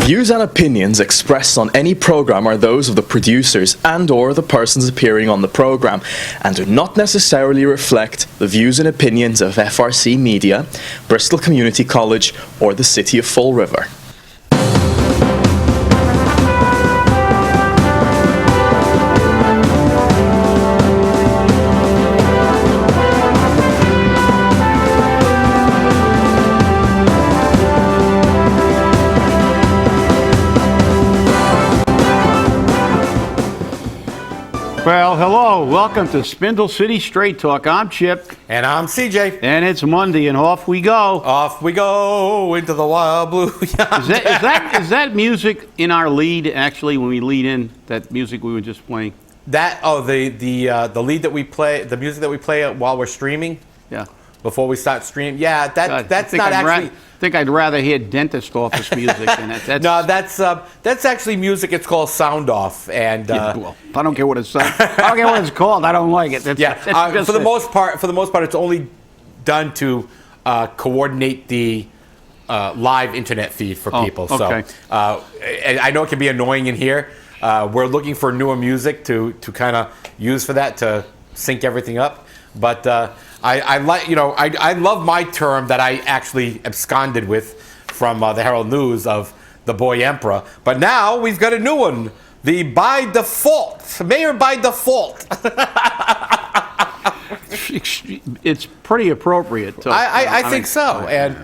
views and opinions expressed on any program are those of the producers and/or the persons appearing on the program, and do not necessarily reflect the views and opinions of FRC Media, Bristol Community College, or the City of Fall River. Well, hello. Welcome to Spindle City Straight Talk. I'm Chip. And I'm CJ. And it's Monday, and off we go. Off we go into the wild blue. Is that music in our lead, actually, when we lead in, that music we were just playing? The lead that we play, the music that we play while we're streaming? Yeah. Before we start streaming? Yeah, that's not actually... I think I'd rather hear dentist office music than that. No, that's actually music. It's called sound off, and well, I don't care what it's I don't care what it's called. I don't like it. For the most part, it's only done to coordinate the live internet feed for people. Okay. So I know it can be annoying in here. We're looking for newer music to kind of use for that to sync everything up, but. I love my term that I actually absconded with from the Herald News of the boy emperor, but now we've got a new one, the by default, mayor by default. It's pretty appropriate. I think so. And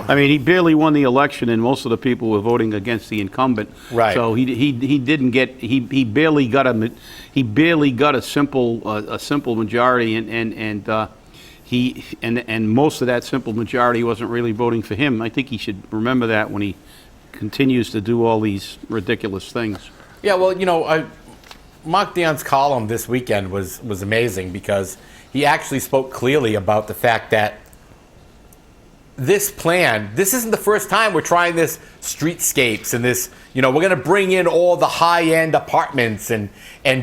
I mean, he barely won the election, and most of the people were voting against the incumbent. Right. So he didn't get he barely got a simple majority, and most of that simple majority wasn't really voting for him. I think he should remember that when he continues to do all these ridiculous things. Yeah. Well, Mark Dion's column this weekend was amazing because he actually spoke clearly about the fact that. This isn't the first time we're trying this streetscapes and this, we're going to bring in all the high-end apartments and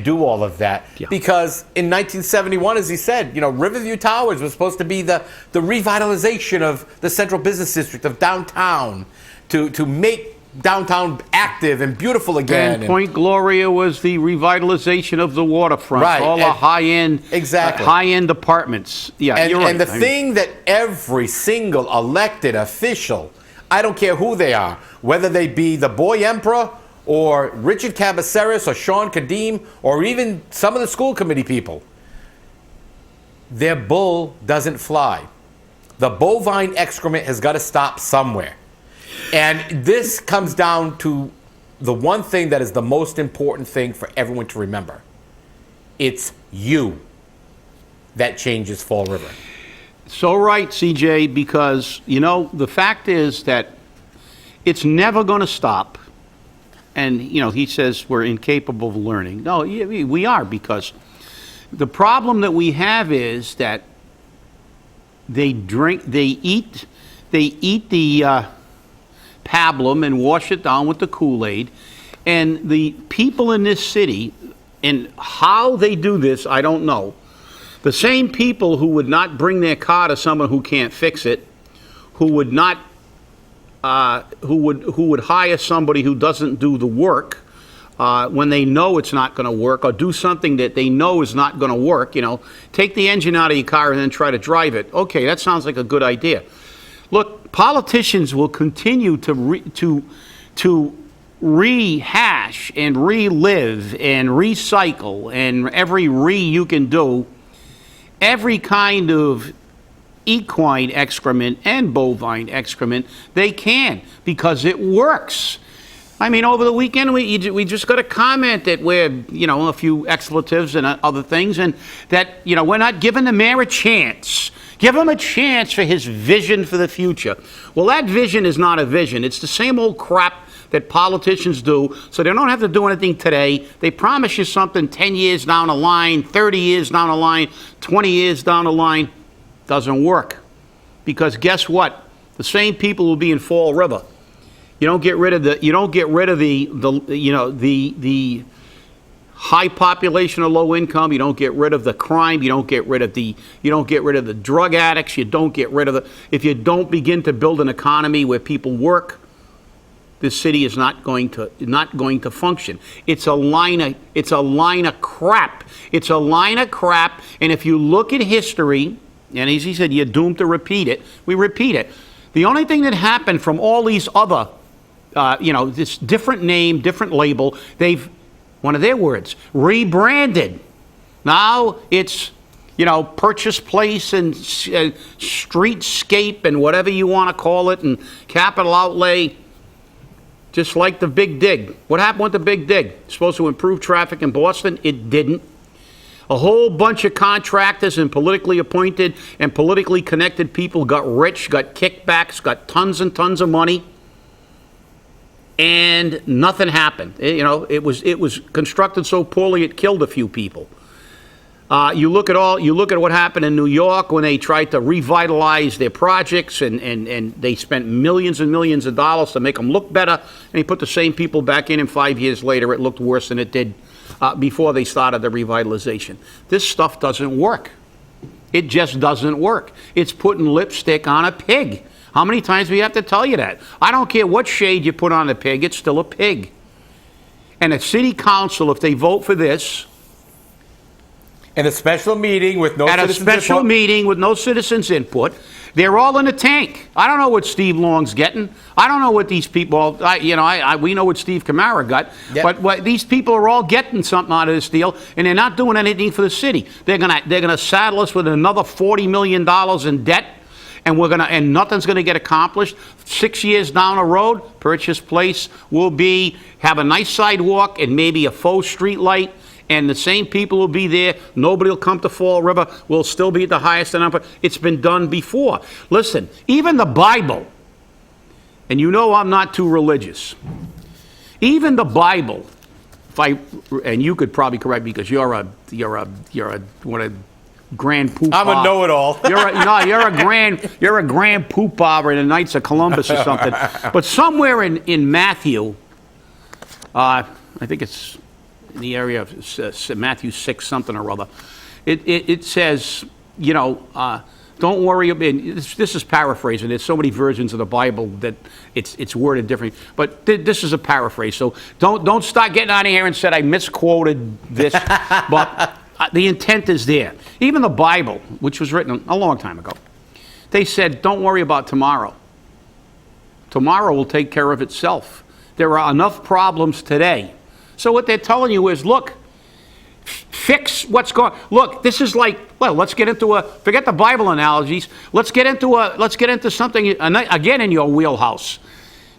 do all of that. Yeah. Because in 1971, as he said, Riverview Towers was supposed to be the revitalization of the central business district of downtown to make downtown active and beautiful again. And Point Gloria was the revitalization of the waterfront. Right. All the high-end high-end apartments. Yeah, you're right. And the thing that every single elected official, I don't care who they are, whether they be the boy emperor or Richard Cabaceres or Sean Kadim or even some of the school committee people, their bull doesn't fly. The bovine excrement has got to stop somewhere. And this comes down to the one thing that is the most important thing for everyone to remember. It's you that changes Fall River. So right, CJ, because, the fact is that it's never going to stop. And, he says we're incapable of learning. No, we are, because the problem that we have is that they eat the pablum and wash it down with the Kool-Aid, and the people in this city, and how they do this, I don't know. The same people who would not bring their car to someone who can't fix it, who would not, who would hire somebody who doesn't do the work when they know it's not going to work, or do something that they know is not going to work. Take the engine out of your car and then try to drive it. Okay, that sounds like a good idea. Look, politicians will continue to rehash and relive and recycle, and every you can do, every kind of equine excrement and bovine excrement they can, because it works. I mean, over the weekend, we just got a comment that we're, a few expletives and other things, and that, we're not giving the mayor a chance. Give him a chance for his vision for the future. Well, that vision is not a vision. It's the same old crap that politicians do, so they don't have to do anything today. They promise you something 10 years down the line, 30 years down the line, 20 years down the line. Doesn't work. Because guess what? The same people will be in Fall River. You don't get rid of the high population of low income. You don't get rid of the crime. You don't get rid of the drug addicts. You don't get rid of if you don't begin to build an economy where people work, this city is not going to function. It's a line of crap. It's a line of crap. And if you look at history, and as he said, you're doomed to repeat it. We repeat it. The only thing that happened from all these other, this different name, different label, they've, one of their words, rebranded. Now it's, Purchase Place and Streetscape and whatever you want to call it, and capital outlay, just like the Big Dig. What happened with the Big Dig? Supposed to improve traffic in Boston? It didn't. A whole bunch of contractors and politically appointed and politically connected people got rich, got kickbacks, got tons and tons of money, and nothing happened. It was constructed so poorly it killed a few people. You look at what happened in New York when they tried to revitalize their projects, and they spent millions and millions of dollars to make them look better, and they put the same people back in, and 5 years later it looked worse than it did before they started the revitalization. This stuff doesn't work. It just doesn't work. It's putting lipstick on a pig. How many times do we have to tell you that? I don't care what shade you put on a pig, it's still a pig. And a city council, if they vote for this, in a special meeting with no citizens input, they're all in the tank. I don't know what Steve Long's getting. I don't know what these people. We know what Steve Camara got. Yep. But these people are all getting something out of this deal, and they're not doing anything for the city. They're gonna saddle us with another $40 million in debt, and nothing's gonna get accomplished. 6 years down the road, Purchase Place will have a nice sidewalk and maybe a faux street light. And the same people will be there. Nobody will come to Fall River. We'll still be at the highest number. It's been done before. Listen, even the Bible, and I'm not too religious. Even the Bible, and you could probably correct me because you're a grand poop. I'm a know-it-all. You're a grand poop-over in the Knights of Columbus or something. But somewhere in Matthew, I think it's in the area of Matthew 6 something or other, it says, don't worry. This is paraphrasing. There's so many versions of the Bible that it's worded different. But this is a paraphrase. So don't start getting on here and said I misquoted this. But the intent is there. Even the Bible, which was written a long time ago, they said don't worry about tomorrow. Tomorrow will take care of itself. There are enough problems today. So what they're telling you is, look, fix what's going. Look, this is like, well, let's get into forget the Bible analogies. Let's get into something again in your wheelhouse.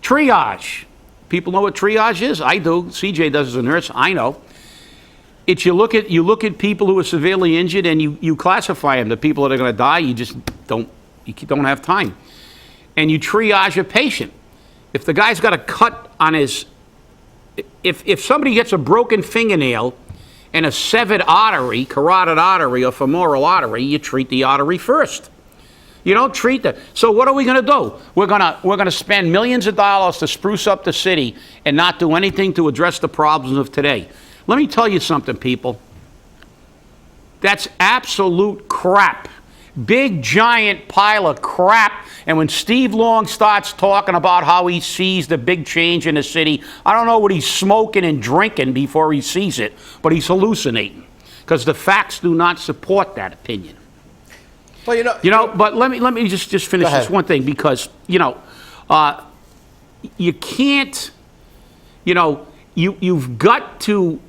Triage. People know what triage is. I do. CJ does as a nurse. I know. It's you look at people who are severely injured and you classify them. The people that are going to die, you just don't have time, and you triage a patient. If the guy's got a cut on his If somebody gets a broken fingernail and a severed artery, carotid artery or femoral artery, you treat the artery first. You don't treat that. So what are we going to do? We're going to spend millions of dollars to spruce up the city and not do anything to address the problems of today. Let me tell you something, people. That's absolute crap. Big, giant pile of crap. And when Steve Long starts talking about how he sees the big change in the city, I don't know what he's smoking and drinking before he sees it, but he's hallucinating because the facts do not support that opinion. Well, but let me just finish this one thing because, you can't, you've got to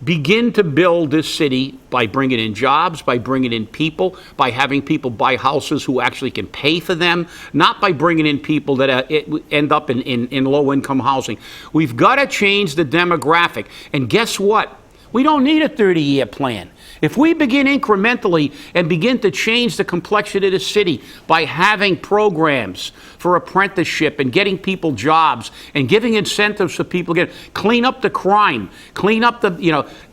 begin to build this city by bringing in jobs, by bringing in people, by having people buy houses who actually can pay for them, not by bringing in people that end up in low-income housing. We've got to change the demographic. And guess what? We don't need a 30-year plan. If we begin incrementally and begin to change the complexion of the city by having programs for apprenticeship and getting people jobs and giving incentives for people to clean up the crime, clean up the,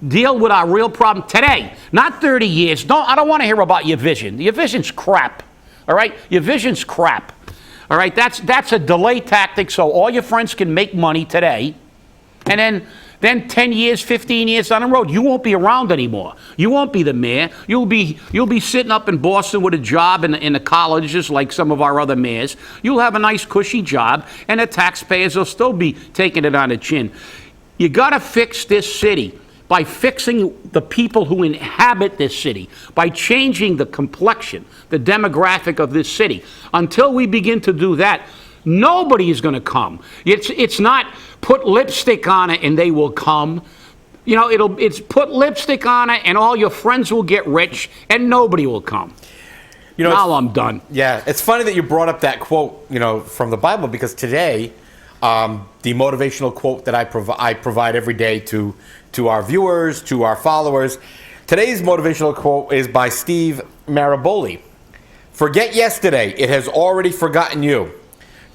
deal with our real problem today, not 30 years. I don't want to hear about your vision. Your vision's crap, all right? Your vision's crap, all right? That's a delay tactic so all your friends can make money today, and then Then 10 years, 15 years down the road, you won't be around anymore. You won't be the mayor. You'll be sitting up in Boston with a job in the colleges like some of our other mayors. You'll have a nice cushy job, and the taxpayers will still be taking it on the chin. You got to fix this city by fixing the people who inhabit this city, by changing the complexion, the demographic of this city. Until we begin to do that, nobody is going to come. It's not put lipstick on it and they will come. You know, it's put lipstick on it and all your friends will get rich and nobody will come. You know, now I'm done. Yeah, it's funny that you brought up that quote, you know, from the Bible, because today, the motivational quote that I provide every day to our viewers, to our followers, today's motivational quote is by Steve Maraboli. Forget yesterday, it has already forgotten you.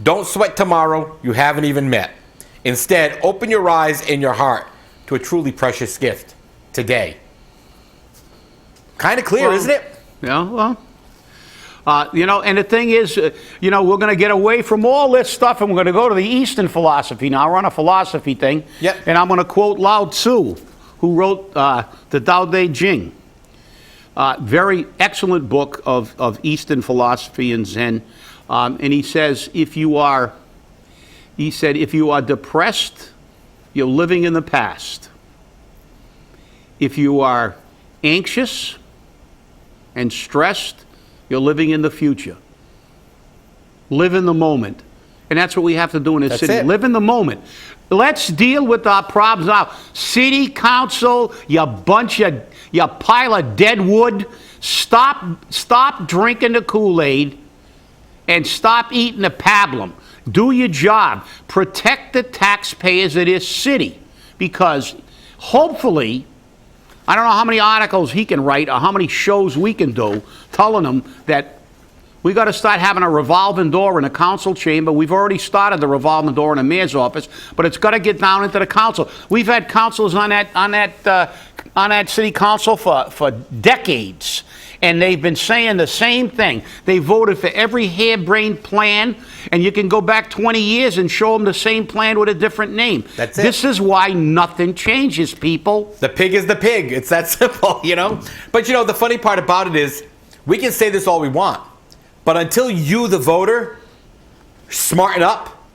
Don't sweat tomorrow you haven't even met. Instead, open your eyes and your heart to a truly precious gift today. Kind of clear, isn't it? Yeah, well, you know, and the thing is, you know, we're going to get away from all this stuff and we're going to go to the Eastern philosophy now. We're on a philosophy thing. Yep. And I'm going to quote Lao Tzu, who wrote the Tao Te Ching. Very excellent book of Eastern philosophy and Zen. And he says, if you are depressed, you're living in the past. If you are anxious and stressed, you're living in the future. Live in the moment. And that's what we have to do in this city. It. Live in the moment. Let's deal with our problems now. City council, you pile of dead wood. Stop drinking the Kool-Aid and stop eating the pablum. Do your job. Protect the taxpayers of this city. Because hopefully, I don't know how many articles he can write or how many shows we can do telling them that we got to start having a revolving door in a council chamber. We've already started the revolving door in the mayor's office, but it's got to get down into the council. We've had councils on that city council for decades, and they've been saying the same thing. They voted for every harebrained plan, and you can go back 20 years and show them the same plan with a different name. That's it. This is why nothing changes, people. The pig is the pig. It's that simple, you know? But, you know, the funny part about it is we can say this all we want, but until you, the voter, smarten up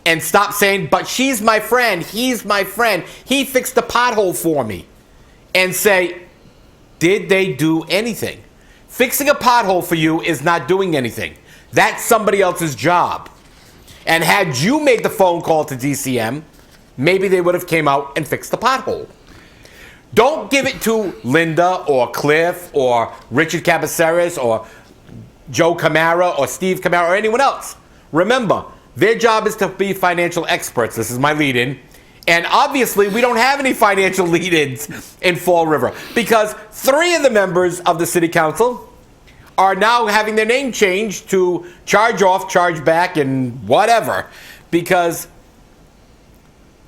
and stop saying, but she's my friend, he's my friend, he fixed the pothole for me, and say, did they do anything? Fixing a pothole for you is not doing anything. That's somebody else's job. And had you made the phone call to DCM, maybe they would have came out and fixed the pothole. Don't give it to Linda or Cliff or Richard Cabaceres or Joe Camara or Steve Camara or anyone else. Remember, their job is to be financial experts. This is my lead-in. And obviously, we don't have any financial lead-ins in Fall River because 3 of the members of the city council are now having their name changed to charge off, charge back, and whatever, because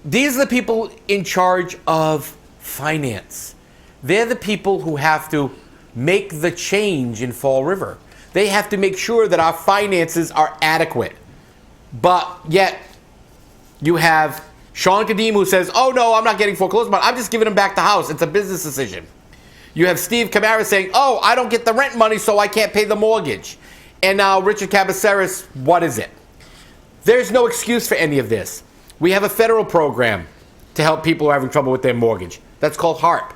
these are the people in charge of finance. They're the people who have to make the change in Fall River. They have to make sure that our finances are adequate. But yet, you have Sean Kadim who says, oh no, I'm not getting foreclosed money. I'm just giving him back the house. It's a business decision. You have Steve Camara saying, oh, I don't get the rent money, so I can't pay the mortgage. And now Richard Cabaceres, what is it? There's no excuse for any of this. We have a federal program to help people who are having trouble with their mortgage. That's called HARP.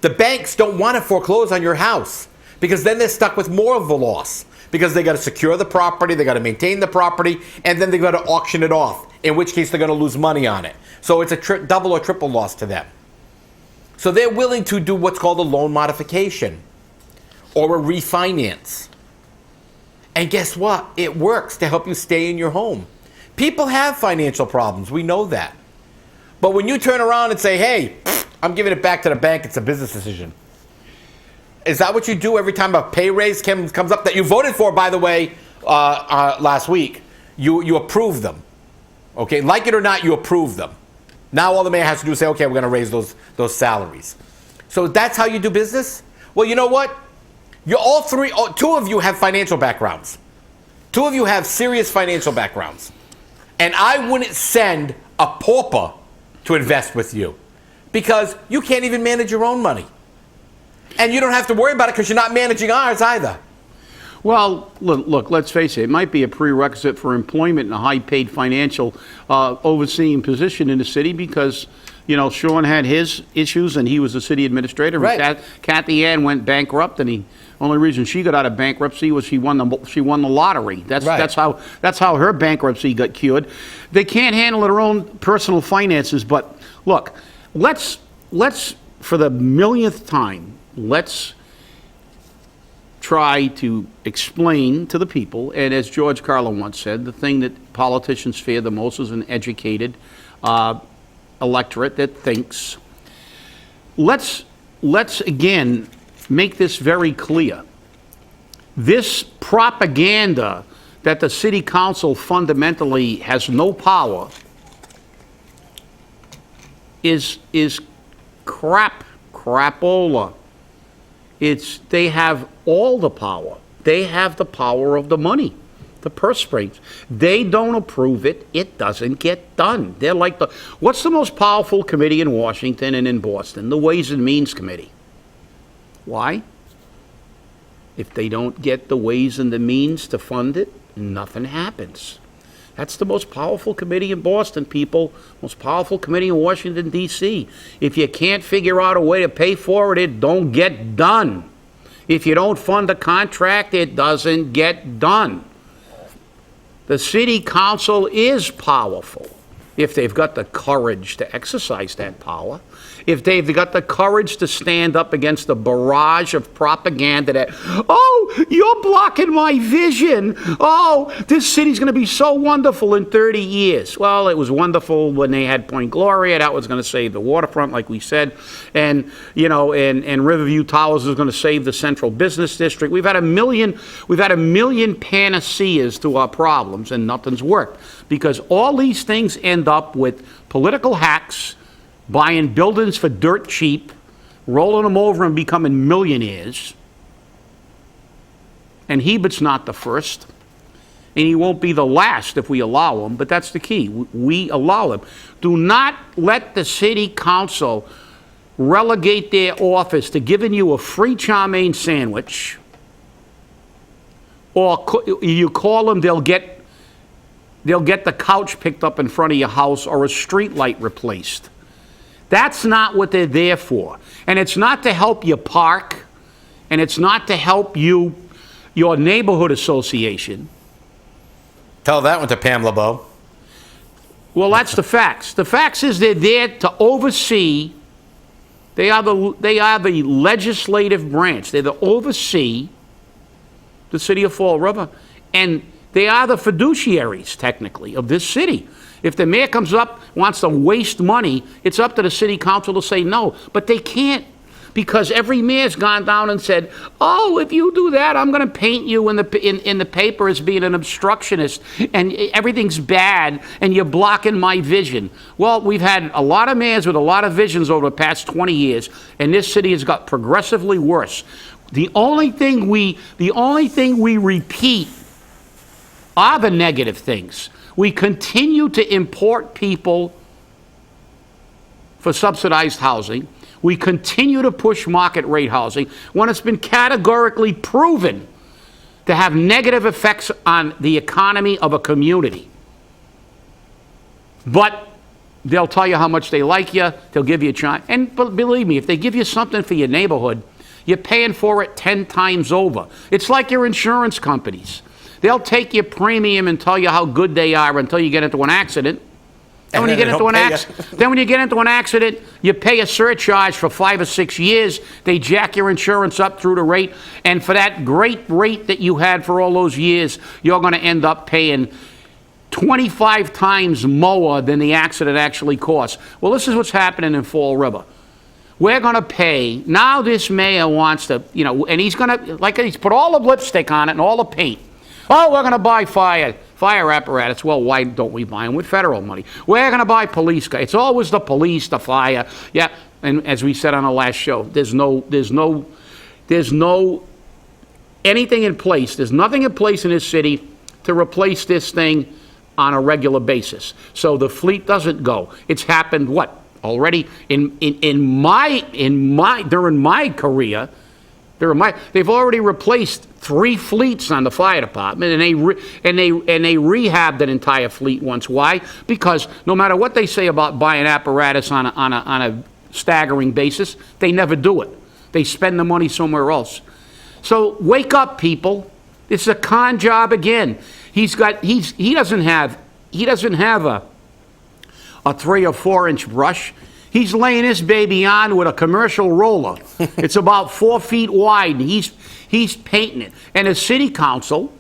The banks don't want to foreclose on your house because then they're stuck with more of the loss because they got to secure the property, they got to maintain the property, and then they got to auction it off, in which case they're going to lose money on it. So it's a double or triple loss to them. So they're willing to do what's called a loan modification or a refinance. And guess what? It works to help you stay in your home. People have financial problems. We know that. But when you turn around and say, hey, I'm giving it back to the bank, it's a business decision. Is that what you do every time a pay raise comes up that you voted for, by the way, last week? You approve them. Okay? Like it or not, you approve them. Now all the mayor has to do is say, okay, we're going to raise those salaries. So that's how you do business? Well, you know what? Two of you have financial backgrounds. 2 of you have serious financial backgrounds. And I wouldn't send a pauper to invest with you because you can't even manage your own money. And you don't have to worry about it because you're not managing ours either. Well, look, let's face it. It might be a prerequisite for employment in a high-paid financial overseeing position in the city because, Sean had his issues and he was the city administrator. Right. And Kathy Ann went bankrupt, and the only reason she got out of bankruptcy was she won the lottery. That's right. that's how her bankruptcy got cured. They can't handle their own personal finances. But look, let's for the millionth time, let's try to explain to the people, and as George Carlin once said, the thing that politicians fear the most is an educated electorate that thinks. Let's again make this very clear. This propaganda that the city council fundamentally has no power is crapola. They have all the power. They have the power of the money, the purse strings. They don't approve it, it doesn't get done. They're like what's the most powerful committee in Washington and in Boston? The Ways and Means Committee. Why? If they don't get the ways and the means to fund it, nothing happens. That's the most powerful committee in Boston, people. Most powerful committee in Washington, D.C. If you can't figure out a way to pay for it, it don't get done. If you don't fund a contract, it doesn't get done. The city council is powerful if they've got the courage to exercise that power. If they've got the courage to stand up against the barrage of propaganda that, oh, you're blocking my vision. Oh, this city's going to be so wonderful in 30 years. Well, it was wonderful when they had Point Gloria. That was going to save the waterfront, like we said. And, and Riverview Towers is going to save the central business district. We've had a million panaceas to our problems, and nothing's worked. Because all these things end up with political hacks, buying buildings for dirt cheap, rolling them over and becoming millionaires. And Hebert's not the first, and he won't be the last if we allow him, but that's the key. We allow him. Do not let the city council relegate their office to giving you a free chow mein sandwich, or you call them, they'll get the couch picked up in front of your house or a street light replaced. That's not what they're there for. And it's not to help you park, and it's not to help your neighborhood association. Tell that one to Pam LeBeau. Well, that's the facts. The facts is they're there to oversee. They are the legislative branch. They're to oversee the city of Fall River. And they are the fiduciaries, technically, of this city. If the mayor comes up, wants to waste money, it's up to the city council to say no. But they can't, because every mayor's gone down and said, oh, if you do that, I'm going to paint you in the paper as being an obstructionist, and everything's bad, and you're blocking my vision. Well, we've had a lot of mayors with a lot of visions over the past 20 years, and this city has got progressively worse. The only thing we repeat are the negative things. We continue to import people for subsidized housing. We continue to push market rate housing when it's been categorically proven to have negative effects on the economy of a community. But they'll tell you how much they like you, they'll give you a chance. And believe me, if they give you something for your neighborhood, you're paying for it 10 times over. It's like your insurance companies. They'll take your premium and tell you how good they are until you get into an accident. And when you get into an accident, you pay a surcharge for 5 or 6 years. They jack your insurance up through the rate. And for that great rate that you had for all those years, you're going to end up paying 25 times more than the accident actually cost. Well, this is what's happening in Fall River. We're going to pay. Now this mayor wants to, and he's going to, he's put all the lipstick on it and all the paint. Oh, we're going to buy fire apparatus. Well, why don't we buy them with federal money? We're going to buy police cars. It's always the police, the fire. Yeah, and as we said on the last show, there's no anything in place. There's nothing in place in this city to replace this thing on a regular basis. So the fleet doesn't go. It's happened, what, already during my career, they've already replaced 3 fleets on the fire department, and they rehabbed an entire fleet once. Why? Because no matter what they say about buying apparatus on a staggering basis, they never do it. They spend the money somewhere else. So wake up, people. It's a con job again. He doesn't have a 3 or 4 inch brush. He's laying this baby on with a commercial roller. It's about 4 feet wide, and he's painting it. And the city council,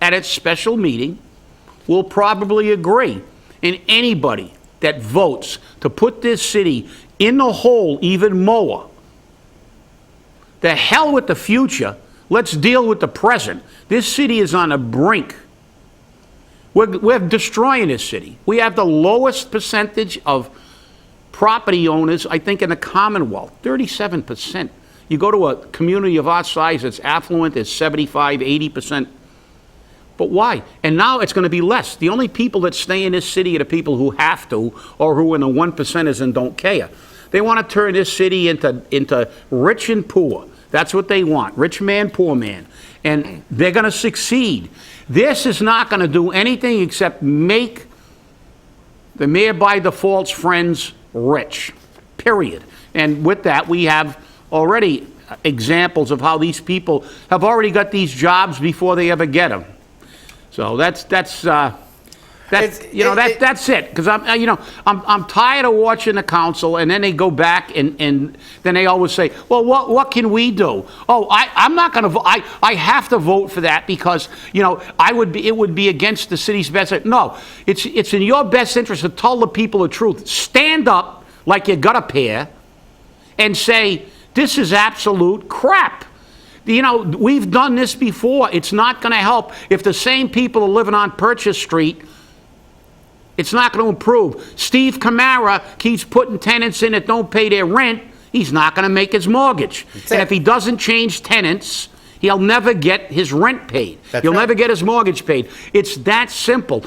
at its special meeting, will probably agree. And anybody that votes to put this city in the hole even more, the hell with the future. Let's deal with the present. This city is on the brink. We're destroying this city. We have the lowest percentage of property owners, I think, in the Commonwealth, 37%. You go to a community of our size that's affluent, it's 75, 80%. But why? And now it's going to be less. The only people that stay in this city are the people who have to, or who are in the 1%ers and don't care. They want to turn this city into rich and poor. That's what they want, rich man, poor man. And they're going to succeed. This is not going to do anything except make the mayor by default's friends rich, period. And with that, we have already examples of how these people have already got these jobs before they ever get them. So that's it. Because I'm tired of watching the council, and then they go back and then they always say, well, what can we do? Oh, I'm not going to vote. I have to vote for that because it would be against the city's best. No, it's in your best interest to tell the people the truth. Stand up like you got a pair, and say this is absolute crap. We've done this before. It's not going to help if the same people are living on Purchase Street. It's not going to improve. Steve Camara keeps putting tenants in that don't pay their rent. He's not going to make his mortgage. And if he doesn't change tenants, he'll never get his rent paid. He'll never get his mortgage paid. It's that simple.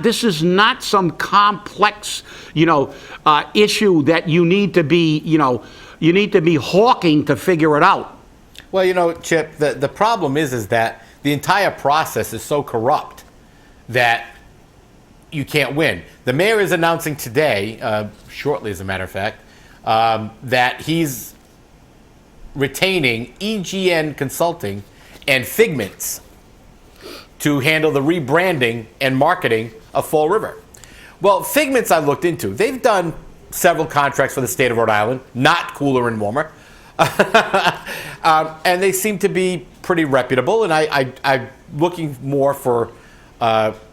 This is not some complex, issue that you need to be hawking to figure it out. Well, Chip, the problem is that the entire process is so corrupt that you can't win. The mayor is announcing today, shortly as a matter of fact, that he's retaining EGN Consulting and Figments to handle the rebranding and marketing of Fall River. Well, Figments I looked into. They've done several contracts for the state of Rhode Island, not cooler and warmer. And they seem to be pretty reputable, and I'm looking more for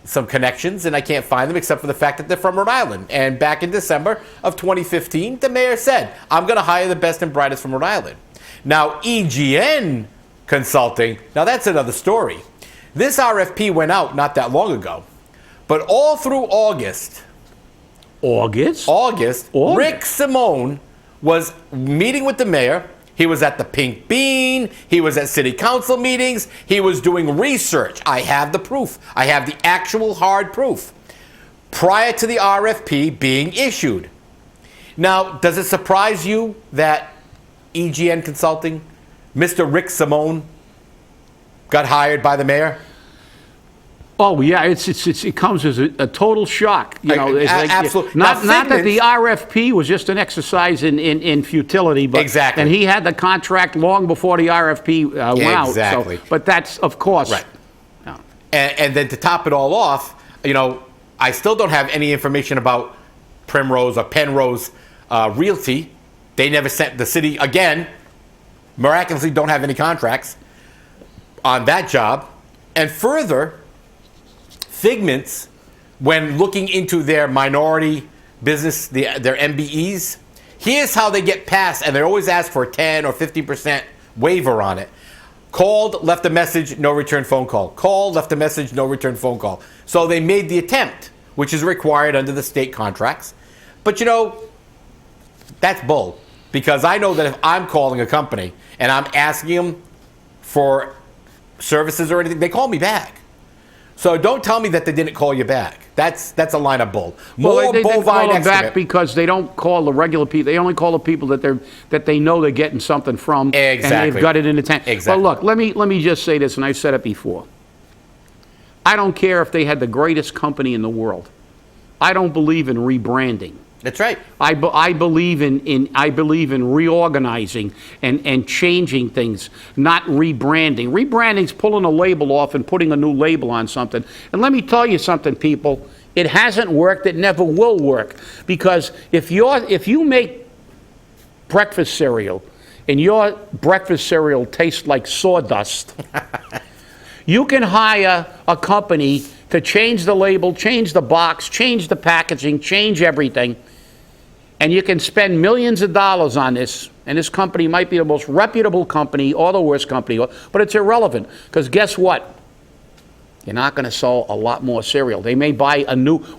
some connections, and I can't find them except for the fact that they're from Rhode Island. And back in December of 2015, the mayor said, I'm going to hire the best and brightest from Rhode Island. Now, EGN Consulting, now that's another story. This RFP went out not that long ago, but all through August, Rick Simone was meeting with the mayor. He was at the Pink Bean. He was at city council meetings. He was doing research. I have the proof. I have the actual hard proof prior to the RFP being issued. Now, does it surprise you that EGN Consulting, Mr. Rick Simone, got hired by the mayor? Oh yeah, it comes as a total shock. Absolutely. Not that the RFP was just an exercise in futility, but exactly. And he had the contract long before the RFP went out. Exactly. So, but that's of course right. No. And then to top it all off, I still don't have any information about Primrose or Penrose Realty. They never sent the city again. Miraculously, don't have any contracts on that job, and further. Figments, when looking into their minority business, their MBEs, here's how they get passed, and they always ask for a 10 or 50% waiver on it. Called, left a message, no return phone call. Called, left a message, no return phone call. So they made the attempt, which is required under the state contracts. But that's bull. Because I know that if I'm calling a company and I'm asking them for services or anything, they call me back. So don't tell me that they didn't call you back. That's a line of bull. Well, More they call bovine them back excrement. because they don't call the regular people. They only call the people that they know they're getting something from, Exactly. and they've got it in the tank. Exactly. But look, let me just say this, and I've said it before. I don't care if they had the greatest company in the world. I don't believe in rebranding. That's right. I believe in reorganizing and changing things, not rebranding. Rebranding's pulling a label off and putting a new label on something. And let me tell you something, people. It hasn't worked. It never will work. Because if you make breakfast cereal and your breakfast cereal tastes like sawdust, you can hire a company to change the label, change the box, change the packaging, change everything. And you can spend millions of dollars on this, and this company might be the most reputable company or the worst company, but it's irrelevant, because guess what? You're not going to sell a lot more cereal. They may buy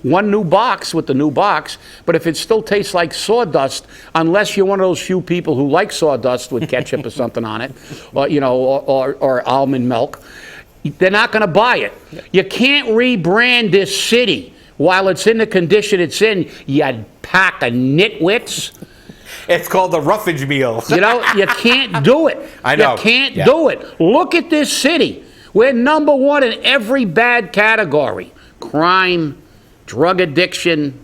one new box with the new box, but if it still tastes like sawdust, unless you're one of those few people who like sawdust with ketchup or something on it, or or almond milk, they're not going to buy it. You can't rebrand this city while it's in the condition it's in, you pack of nitwits. It's called the roughage meal. You can't do it. I know. You can't do it. Look at this city. We're number one in every bad category. Crime, drug addiction,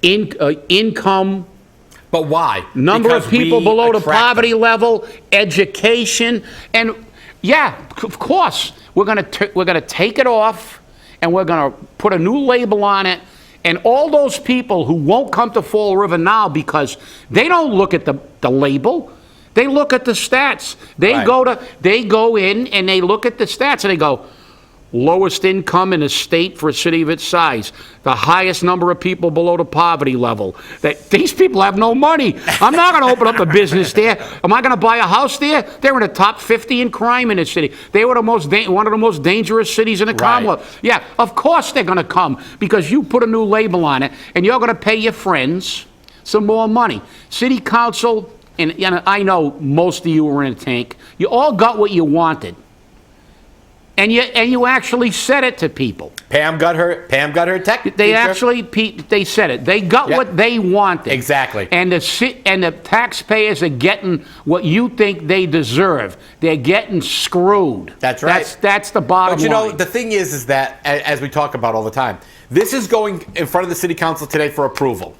income. But why? Number Because of people we below the attract poverty them. level, education, and of course, we're gonna take it off, and we're gonna put a new label on it. And all those people who won't come to Fall River now because they don't look at the label, they look at the stats. They Right. go in and they look at the stats and they go, lowest income in a state for a city of its size, the highest number of people below the poverty level. That these people have no money. I'm not going to open up a business there. Am I going to buy a house there? They're in the top 50 in crime in the city. They were one of the most dangerous cities in the Commonwealth. Yeah, of course they're going to come because you put a new label on it, and you're going to pay your friends some more money. City council, and I know most of you were in a tank. You all got what you wanted. And you actually said it to people. Pam got her tech They teacher. actually, they said it. They got what they wanted. Exactly. And the taxpayers are getting what you think they deserve. They're getting screwed. That's right. That's the bottom But line. the thing is that, as we talk about all the time, this is going in front of the city council today for approval.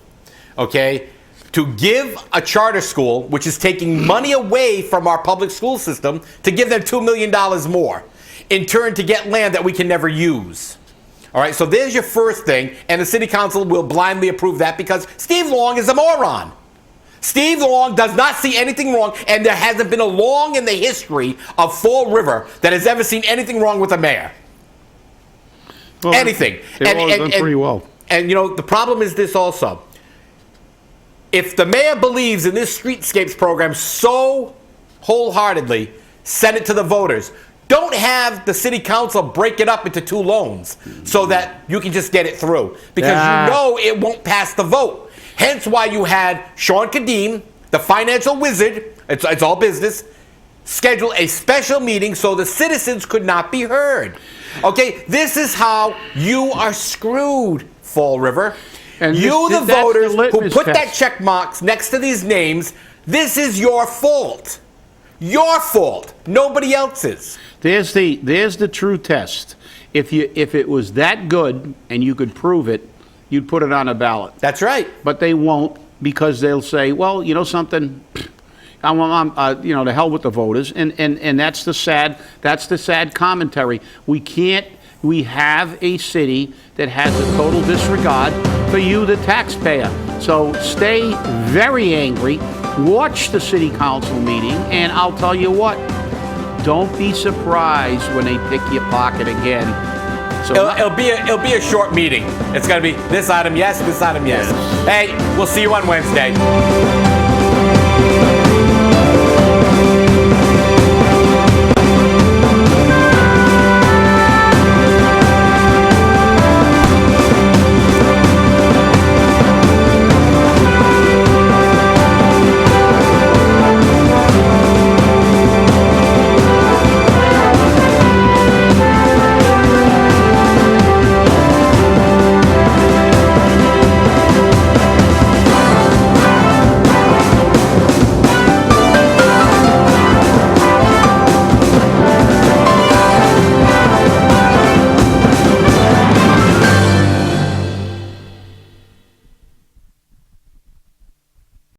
Okay? To give a charter school, which is taking money away from our public school system, to give them $2 million more. In turn, to get land that we can never use. All right, so there's your first thing, and the city council will blindly approve that because Steve Long is a moron. Steve Long does not see anything wrong, and there hasn't been a Long in the history of Fall River that has ever seen anything wrong with a mayor. Well, Anything. They've always done pretty well. And the problem is this also. If the mayor believes in this streetscapes program so wholeheartedly, send it to the voters. Don't have the city council break it up into 2 loans so that you can just get it through. Because you know it won't pass the vote. Hence why you had Sean Kadim, the financial wizard, it's all business, schedule a special meeting so the citizens could not be heard. Okay, this is how you are screwed, Fall River. And The that's voters the who litmus put that test. check marks next to these names, this is your fault. Your fault. Nobody else's. There's the true test. If it was that good and you could prove it, you'd put it on a ballot. That's right. But they won't, because they'll say, well, you know something, to hell with the voters, and that's the sad commentary. We have a city that has a total disregard for you, the taxpayer. So stay very angry, watch the city council meeting, and I'll tell you what, don't be surprised when they pick your pocket again. So It'll be a short meeting. It's going to be this item, yes, this item, yes. Hey, we'll see you on Wednesday.